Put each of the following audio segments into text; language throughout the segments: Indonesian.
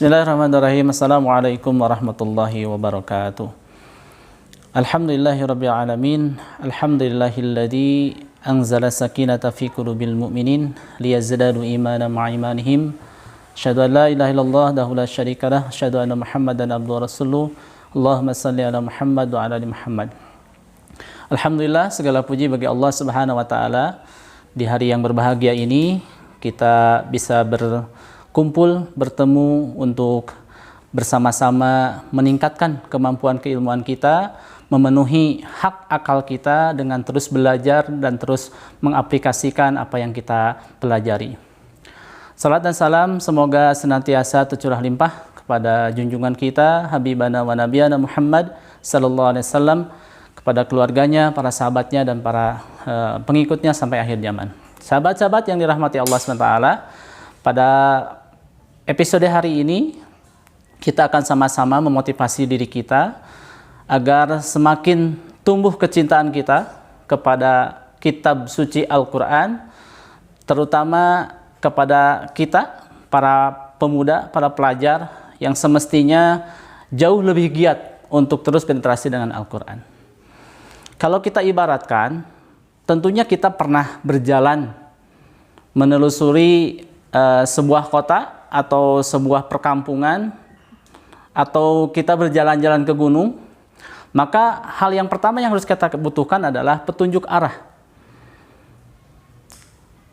Bismillahirrahmanirrahim. Assalamualaikum warahmatullahi wabarakatuh. Alhamdulillahirabbil alamin. Alhamdulillahilladzi anzala sakinata fi qulubil mu'minin liyazdadu imanan ma'a imanihim. Asyhadu an la ilaha illallah wahdahu la syarikalah, asyhadu anna Muhammadan abduhu wa rasuluh. Allahumma shalli ala Muhammad wa ala ali Muhammad. Alhamdulillah, segala puji bagi Allah Subhanahu wa taala. Di hari yang berbahagia ini kita bisa berkumpul, bertemu untuk bersama-sama meningkatkan kemampuan keilmuan kita, memenuhi hak akal kita dengan terus belajar dan terus mengaplikasikan apa yang kita pelajari. Salat dan salam semoga senantiasa tercurah limpah kepada junjungan kita Habibana wa Nabiyana Muhammad sallallahu alaihi wasallam, kepada keluarganya, para sahabatnya dan para pengikutnya sampai akhir zaman. Sahabat-sahabat yang dirahmati Allah SWT, pada episode hari ini kita akan sama-sama memotivasi diri kita agar semakin tumbuh kecintaan kita kepada kitab suci Al-Quran, terutama kepada kita, para pemuda, para pelajar yang semestinya jauh lebih giat untuk terus penetrasi dengan Al-Quran. Kalau kita ibaratkan, tentunya kita pernah berjalan menelusuri sebuah kota atau sebuah perkampungan, atau kita berjalan-jalan ke gunung, maka hal yang pertama yang harus kita butuhkan adalah petunjuk arah.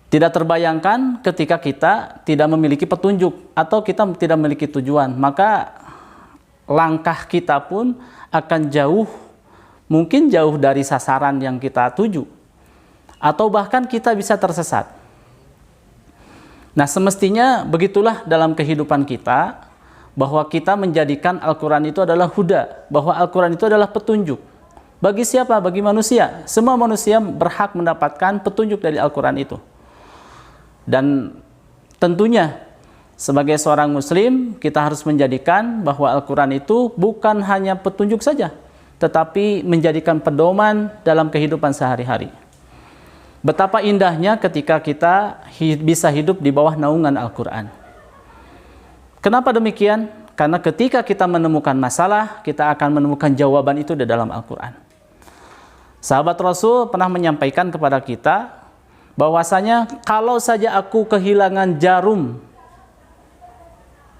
Tidak terbayangkan ketika kita tidak memiliki petunjuk atau kita tidak memiliki tujuan, maka langkah kita pun akan jauh, mungkin jauh dari sasaran yang kita tuju, atau bahkan kita bisa tersesat. Nah, semestinya begitulah dalam kehidupan kita, bahwa kita menjadikan Al-Quran itu adalah huda, bahwa Al-Quran itu adalah petunjuk. Bagi siapa? Bagi manusia. Semua manusia berhak mendapatkan petunjuk dari Al-Quran itu. Dan tentunya sebagai seorang muslim, kita harus menjadikan bahwa Al-Quran itu bukan hanya petunjuk saja, tetapi menjadikan pedoman dalam kehidupan sehari-hari. Betapa indahnya ketika kita bisa hidup di bawah naungan Al-Quran. Kenapa demikian? Karena ketika kita menemukan masalah, kita akan menemukan jawaban itu di dalam Al-Quran. Sahabat Rasul pernah menyampaikan kepada kita bahwasanya kalau saja aku kehilangan jarum,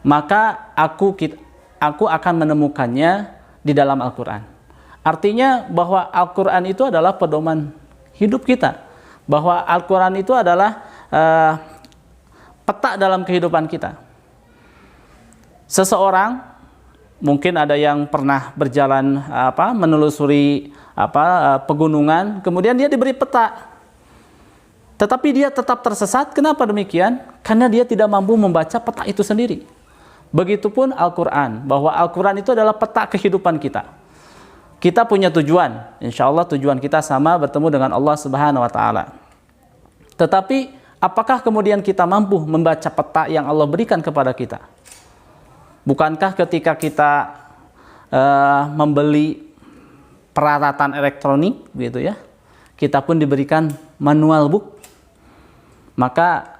maka aku akan menemukannya di dalam Al-Quran. Artinya bahwa Al-Quran itu adalah pedoman hidup kita, bahwa Al-Quran itu adalah peta dalam kehidupan kita. Seseorang, mungkin ada yang pernah berjalan menelusuri pegunungan, kemudian dia diberi peta, tetapi dia tetap tersesat. Kenapa demikian? Karena dia tidak mampu membaca peta itu sendiri. Begitupun Al-Quran, bahwa Al-Quran itu adalah peta kehidupan kita. Kita punya tujuan, insya Allah tujuan kita sama, bertemu dengan Allah Subhanahu wa Ta'ala. Tetapi apakah kemudian kita mampu membaca peta yang Allah berikan kepada kita? Bukankah ketika kita membeli peralatan elektronik, gitu ya, kita pun diberikan manual book, maka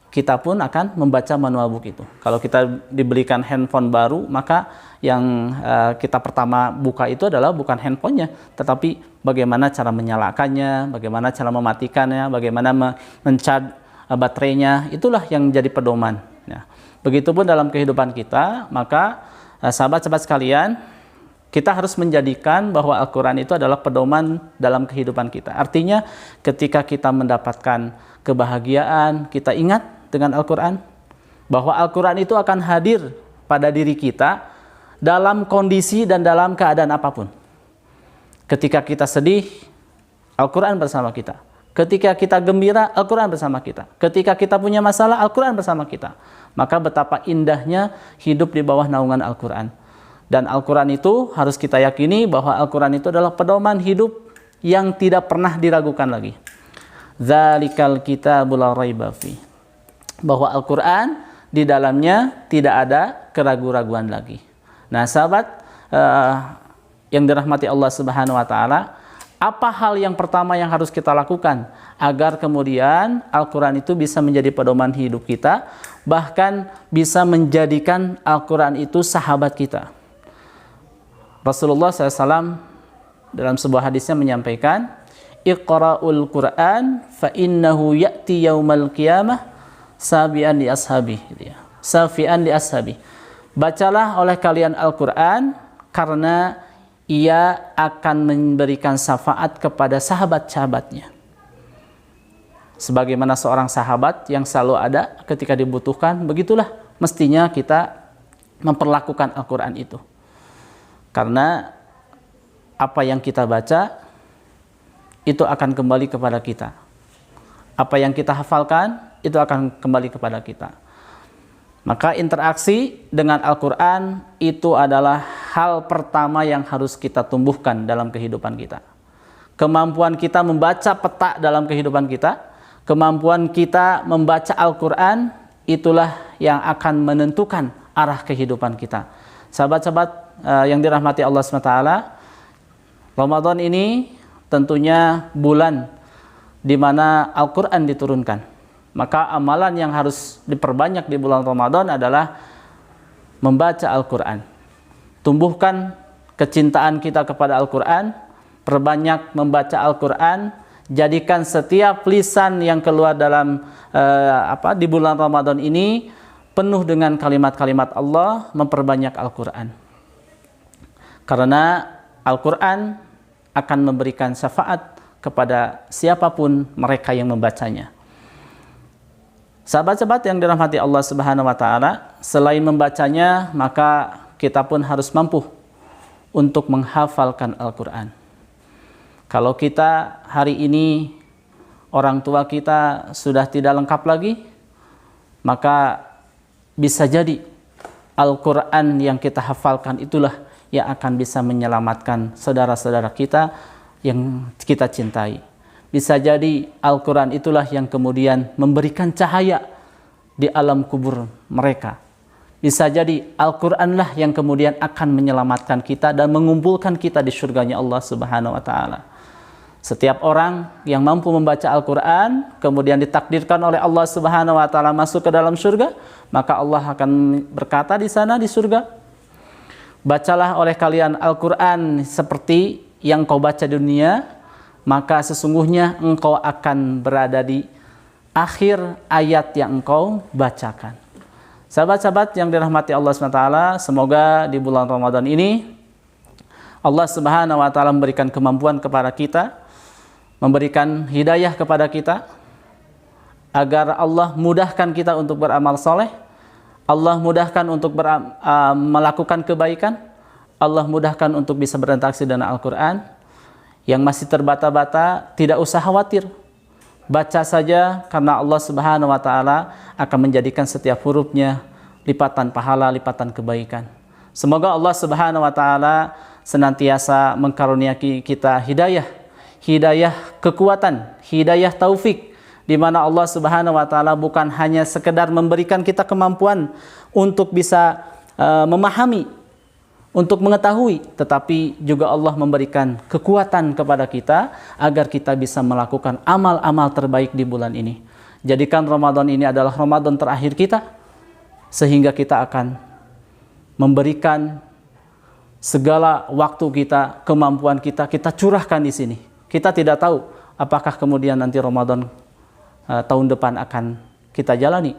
kita pun akan membaca manual book itu. Kalau kita diberikan handphone baru, maka yang kita pertama buka itu adalah bukan handphonenya, tetapi bagaimana cara menyalakannya, bagaimana cara mematikannya, bagaimana men-charge baterainya. Itulah yang menjadi pedoman. Ya. Begitupun dalam kehidupan kita, maka sahabat-sahabat sekalian, kita harus menjadikan bahwa Al-Quran itu adalah pedoman dalam kehidupan kita. Artinya ketika kita mendapatkan kebahagiaan, kita ingat dengan Al-Quran, bahwa Al-Quran itu akan hadir pada diri kita dalam kondisi dan dalam keadaan apapun. Ketika kita sedih, Al-Quran bersama kita. Ketika kita gembira, Al-Quran bersama kita. Ketika kita punya masalah, Al-Quran bersama kita. Maka betapa indahnya hidup di bawah naungan Al-Quran. Dan Al-Quran itu harus kita yakini bahwa Al-Quran itu adalah pedoman hidup yang tidak pernah diragukan lagi. Dzalikal kitabul la raiba fi. Bahwa Al-Quran di dalamnya tidak ada keraguan-raguan lagi. Nah, sahabat yang dirahmati Allah Subhanahu wa Ta'ala, apa hal yang pertama yang harus kita lakukan agar kemudian Al-Quran itu bisa menjadi pedoman hidup kita? bahkan bisa menjadikan Al-Quran itu sahabat kita. Rasulullah SAW dalam sebuah hadisnya menyampaikan, Iqra'ul Qur'an fa innahu ya'ti yaumal qiyamah sabian li ashabi, gitu ya. Safian li ashabi. Bacalah oleh kalian Al-Quran karena ia akan memberikan syafaat kepada sahabat-sahabatnya. Sebagaimana seorang sahabat yang selalu ada ketika dibutuhkan, begitulah mestinya kita memperlakukan Al-Quran itu. Karena apa yang kita baca itu akan kembali kepada kita. Apa yang kita hafalkan itu akan kembali kepada kita. Maka interaksi dengan Al-Quran itu adalah hal pertama yang harus kita tumbuhkan dalam kehidupan kita. Kemampuan kita membaca peta dalam kehidupan kita, kemampuan kita membaca Al-Quran, itulah yang akan menentukan arah kehidupan kita. Sahabat-sahabat yang dirahmati Allah SWT, Ramadan ini tentunya bulan di mana Al-Quran diturunkan. Maka amalan yang harus diperbanyak di bulan Ramadan adalah membaca Al-Quran. Tumbuhkan kecintaan kita kepada Al-Quran, perbanyak membaca Al-Quran, jadikan setiap lisan yang keluar dalam di bulan Ramadan ini penuh dengan kalimat-kalimat Allah, memperbanyak Al-Quran. Karena Al-Quran akan memberikan syafaat kepada siapapun mereka yang membacanya. Sahabat-sahabat yang dirahmati Allah Subhanahu wa taala, selain membacanya, maka kita pun harus mampu untuk menghafalkan Al-Quran. Kalau kita hari ini orang tua kita sudah tidak lengkap lagi, maka bisa jadi Al-Quran yang kita hafalkan itulah yang akan bisa menyelamatkan saudara-saudara kita yang kita cintai. Bisa jadi Al-Quran itulah yang kemudian memberikan cahaya di alam kubur mereka. Bisa jadi Al-Quranlah yang kemudian akan menyelamatkan kita dan mengumpulkan kita di surganya Allah Subhanahu wa taala. Setiap orang yang mampu membaca Al-Quran kemudian ditakdirkan oleh Allah Subhanahu wa taala masuk ke dalam surga, maka Allah akan berkata di sana di surga, bacalah oleh kalian Al-Quran seperti yang kau baca di dunia, maka sesungguhnya engkau akan berada di akhir ayat yang engkau bacakan. Sahabat-sahabat yang dirahmati Allah SWT, semoga di bulan Ramadan ini Allah Subhanahu wa taala memberikan kemampuan kepada kita, memberikan hidayah kepada kita, agar Allah mudahkan kita untuk beramal soleh, Allah mudahkan untuk melakukan kebaikan, Allah mudahkan untuk bisa berinteraksi dengan Al-Quran. Yang masih terbata-bata, tidak usah khawatir. Baca saja, karena Allah Subhanahu wa taala akan menjadikan setiap hurufnya lipatan pahala, lipatan kebaikan. Semoga Allah Subhanahu wa taala senantiasa mengkaruniai kita hidayah, hidayah kekuatan, hidayah taufik, di mana Allah Subhanahu wa taala bukan hanya sekedar memberikan kita kemampuan untuk bisa memahami, untuk mengetahui, tetapi juga Allah memberikan kekuatan kepada kita agar kita bisa melakukan amal-amal terbaik di bulan ini. Jadikan Ramadan ini adalah Ramadan terakhir kita, sehingga kita akan memberikan segala waktu kita, kemampuan kita, kita curahkan di sini. Kita tidak tahu apakah kemudian nanti Ramadan tahun depan akan kita jalani.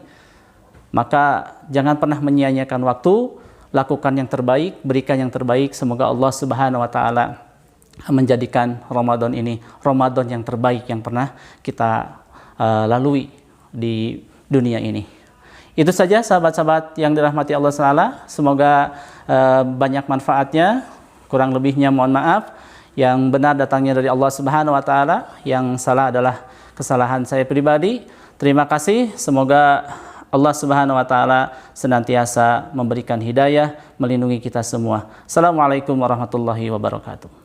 Maka jangan pernah menyia-nyiakan waktu, lakukan yang terbaik, berikan yang terbaik. Semoga Allah Subhanahu wa taala menjadikan Ramadan ini Ramadan yang terbaik yang pernah kita lalui di dunia ini. Itu saja sahabat-sahabat yang dirahmati Allah Ta'ala. Semoga banyak manfaatnya. Kurang lebihnya mohon maaf. Yang benar datangnya dari Allah Subhanahu wa taala, yang salah adalah kesalahan saya pribadi. Terima kasih. Semoga Allah Subhanahu wa taala senantiasa memberikan hidayah, melindungi kita semua. Assalamualaikum warahmatullahi wabarakatuh.